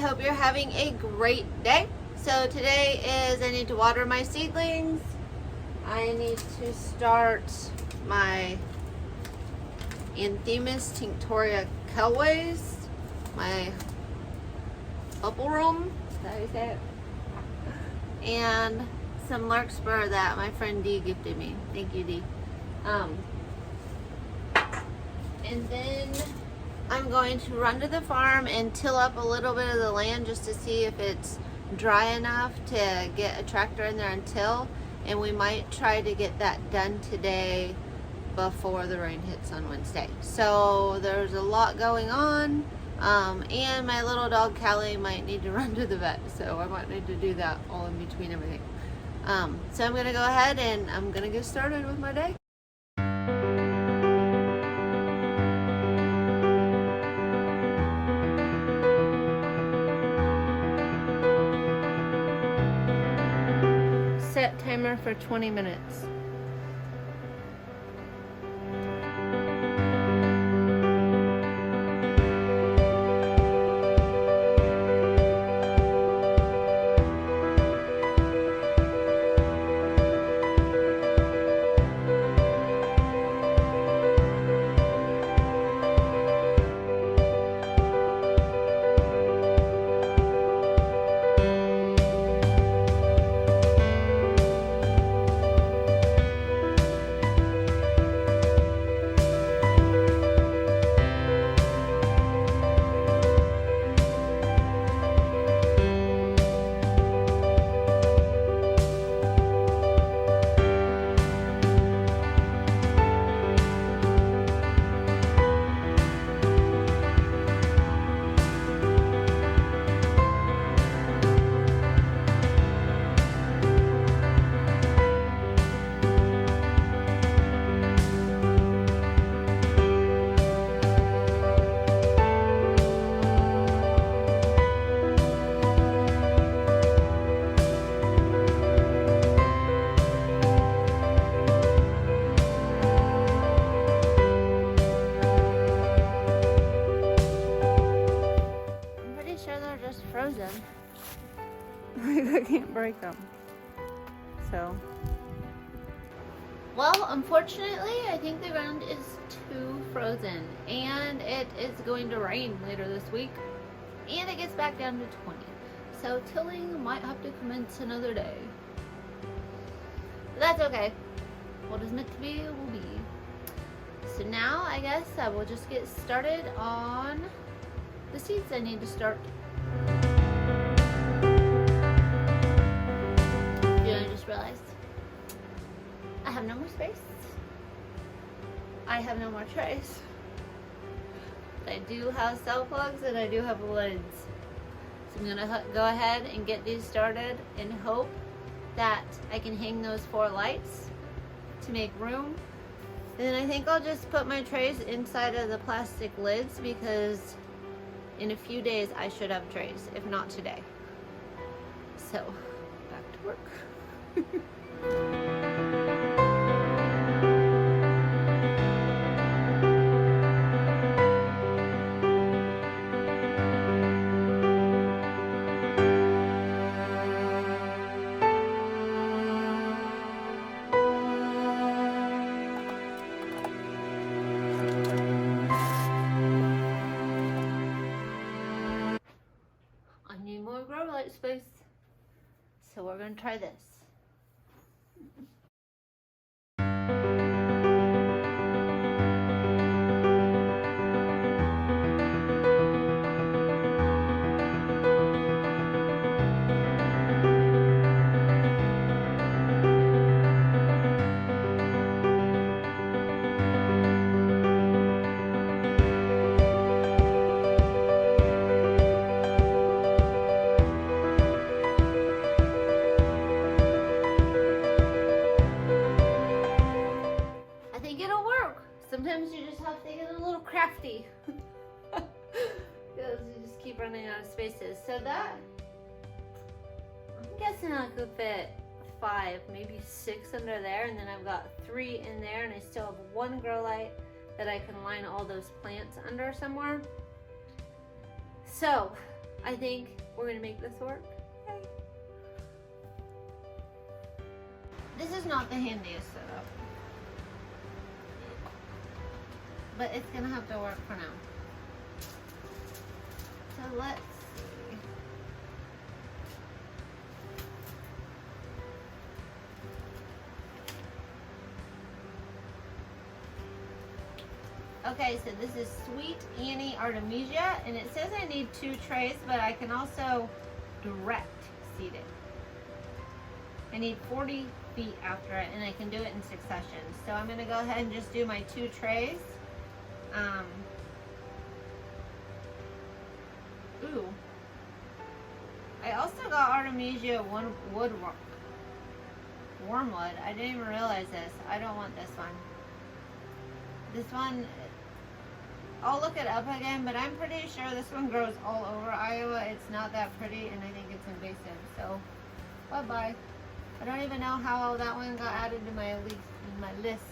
hope you're having a great day. So today is I need to water my seedlings. I need to start my Anthemis Kelways, my bubble room, is that how you say it? And some larkspur that my friend Dee gifted me. Thank you, Dee. And then I'm going to run to the farm and till up a little bit of the land just to see if it's dry enough to get a tractor in there and till. And we might try to get that done today before the rain hits on Wednesday. So there's a lot going on. And my little dog Callie might need to run to the vet. So I might need to do that all in between everything. So I'm gonna go ahead and I'm gonna get started with my day. Set timer for 20 minutes. Frozen. I can't break them. So, well, unfortunately, I think the ground is too frozen, and it is going to rain later this week, and it gets back down to 20. So tilling might have to commence another day. But that's okay. What is meant to be will be. So now I guess I will just get started on the seeds I need to start. I just realized I have no more space. I have no more trays. But I do have cell plugs and I do have lids. So I'm gonna go ahead and get these started and hope that I can hang those 4 lights to make room. And then I think I'll just put my trays inside of the plastic lids because in a few days I should have trays, if not today. So, back to work. I need more grow light space, so we're gonna try this. Sometimes you just have to get a little crafty because you just keep running out of spaces. So that, I'm guessing I could fit 5, maybe 6 under there, and then I've got 3 in there, and I still have 1 grow light that I can line all those plants under somewhere. So I think we're gonna make this work. Yay. This is not the handiest setup, but it's gonna have to work for now. So let's see. Okay, so this is Sweet Annie Artemisia, and it says I need 2 trays, but I can also direct seed it. I need 40 feet after it, and I can do it in succession. So I'm gonna go ahead and just do my 2 trays. Ooh. I also got Artemisia wormwood. I didn't even realize this. I don't want this one. This one, I'll look it up again, but I'm pretty sure this one grows all over Iowa. It's not that pretty, and I think it's invasive. So, bye-bye. I don't even know how that one got added to my list.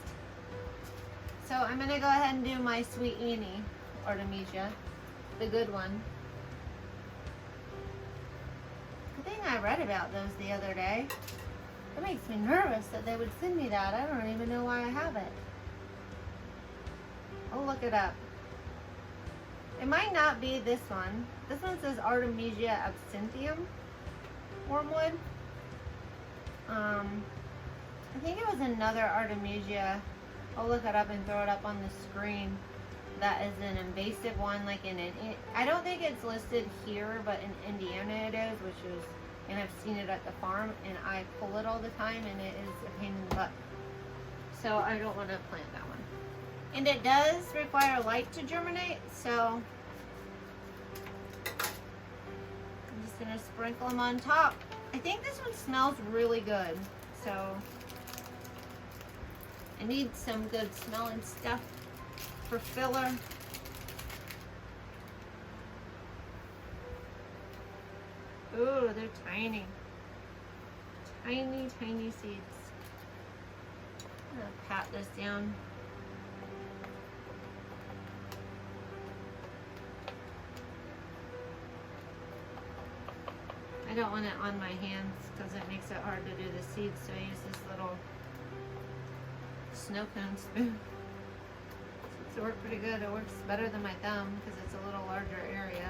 So I'm gonna go ahead and do my Sweet Annie Artemisia, the good one. Good thing I read about those the other day. It makes me nervous that they would send me that. I don't even know why I have it. I'll look it up. It might not be this one. This one says Artemisia absinthium wormwood. I think it was another Artemisia. I'll look it up and throw it up on the screen. That is an invasive one, like I don't think it's listed here, but in Indiana it is, and I've seen it at the farm, and I pull it all the time, and it is a pain in the butt. So I don't want to plant that one. And it does require light to germinate, so I'm just gonna sprinkle them on top. I think this one smells really good, so I need some good smelling stuff for filler. Ooh, they're tiny. Tiny, tiny seeds. I'm gonna pat this down. I don't want it on my hands because it makes it hard to do the seeds, so I use this little snow cone spoon. It's worked pretty good. It works better than my thumb because it's a little larger area,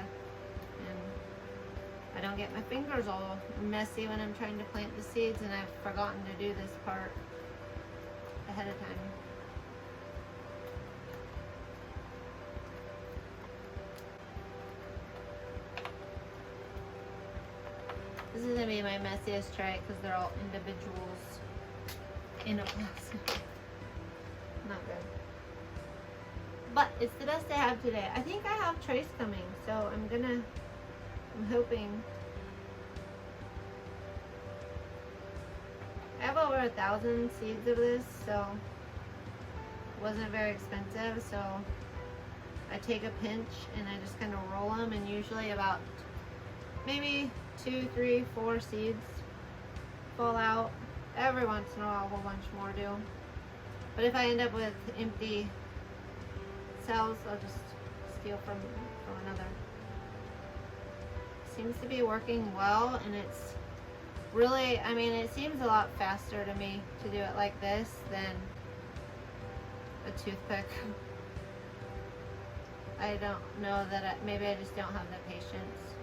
and I don't get my fingers all messy when I'm trying to plant the seeds, and I've forgotten to do this part ahead of time. This is gonna be my messiest tray because they're all individuals in a plastic. Not good. But it's the best I have today. I think I have trays coming, so I'm hoping. I have over 1,000 seeds of this, so it wasn't very expensive. So I take a pinch and I just kind of roll them, and usually about maybe 2, 3, 4 seeds fall out. Every once in a while, a whole bunch more do. But if I end up with empty cells, I'll just steal from another. Seems to be working well, and it's really, I mean, it seems a lot faster to me to do it like this than a toothpick. I don't know that maybe I just don't have the patience.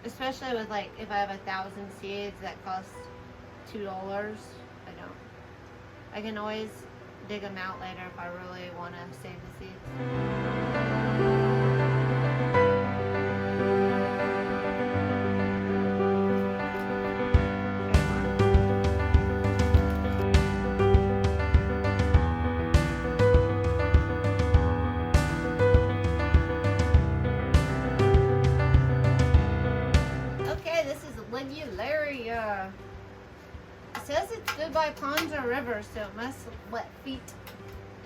Especially with, like, if I have 1,000 seeds that cost $2, I don't. I can always dig them out later if I really want to save the seeds. Ligularia. It says it's good by ponds or rivers, so it must wet feet.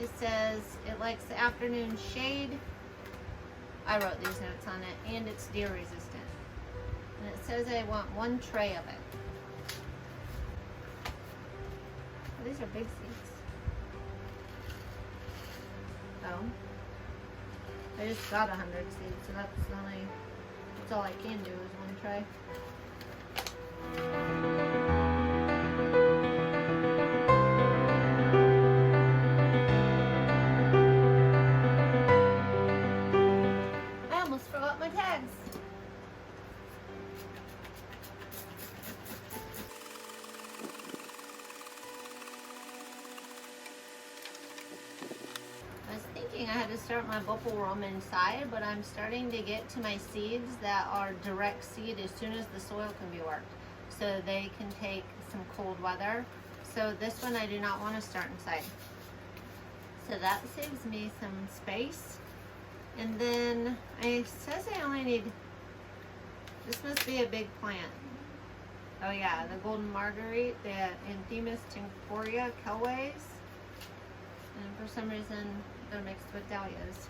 It says it likes the afternoon shade. I wrote these notes on it, and it's deer resistant. And it says I want 1 tray of it. Oh, these are big seeds. Oh. I just got 100 seeds, so that's only That's all I can do is one tray. I almost forgot my tags. I had to start my bubble room inside, but I'm starting to get to my seeds that are direct seed as soon as the soil can be worked, so they can take some cold weather. So this one I do not want to start inside. So that saves me some space. And then it says I only need, this must be a big plant. Oh yeah, the golden marguerite, the Anthemis Kelways. And for some reason they're mixed with dahlias.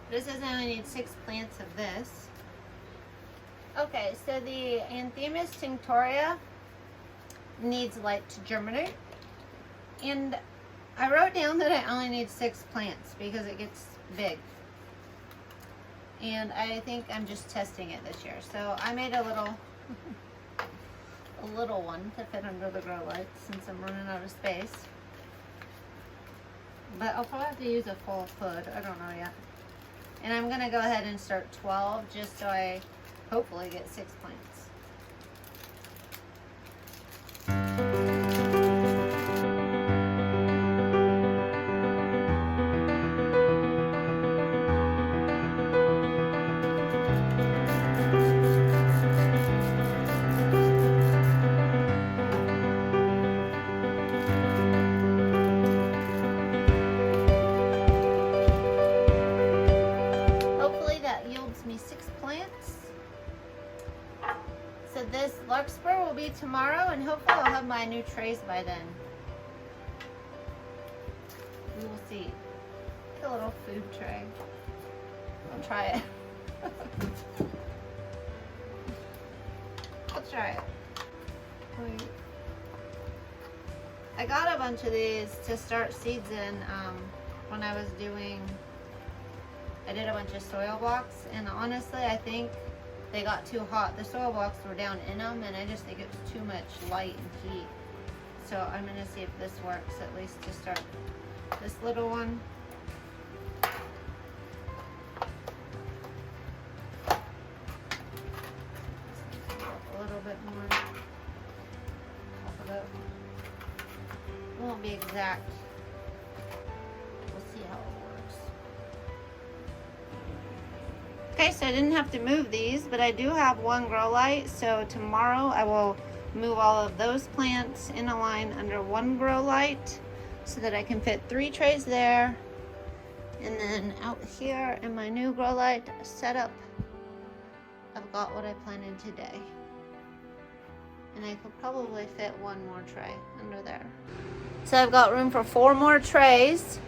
This says I only need 6 plants of this. Okay, so the Anthemis tinctoria needs light to germinate. And I wrote down that I only need 6 plants because it gets big. And I think I'm just testing it this year. So I made a little one to fit under the grow lights since I'm running out of space. But I'll probably have to use a full hood. I don't know yet. And I'm going to go ahead and start 12 just so I hopefully get 6 plants. This larkspur will be tomorrow, and hopefully I'll have my new trays by then. We will see. Like a little food tray. I'll try it. I'll try it. Wait. I got a bunch of these to start seeds in when I was I did a bunch of soil blocks, and honestly I think they got too hot. The soil blocks were down in them, and I just think it was too much light and heat. So I'm going to see if this works, at least to start this little one. A little bit more. Pop it up. It won't be exact. We'll see how it works. Okay, so I didn't have to move these, but I do have one grow light, so tomorrow I will move all of those plants in a line under one grow light so that I can fit 3 trays there. And then out here in my new grow light setup, I've got what I planted today. And I could probably fit 1 more tray under there. So I've got room for 4 more trays,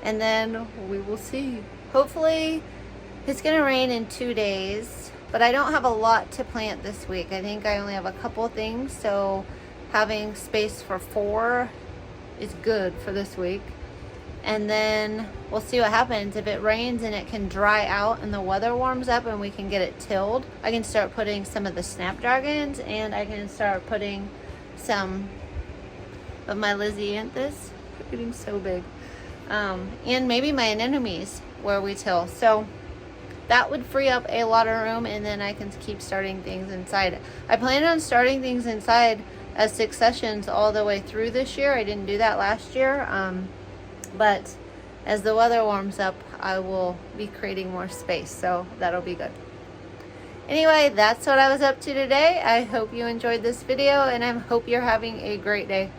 and then we will see. Hopefully it's gonna rain in 2 days, but I don't have a lot to plant this week. I think I only have a couple things, so having space for 4 is good for this week. And then we'll see what happens. If it rains and it can dry out and the weather warms up and we can get it tilled, I can start putting some of the snapdragons, and I can start putting some of my Lysianthus. They're getting so big. And maybe my anemones where we till. So that would free up a lot of room, and then I can keep starting things inside. I plan on starting things inside as successions all the way through this year. I didn't do that last year, but as the weather warms up, I will be creating more space, so that'll be good. Anyway, that's what I was up to today. I hope you enjoyed this video, and I hope you're having a great day.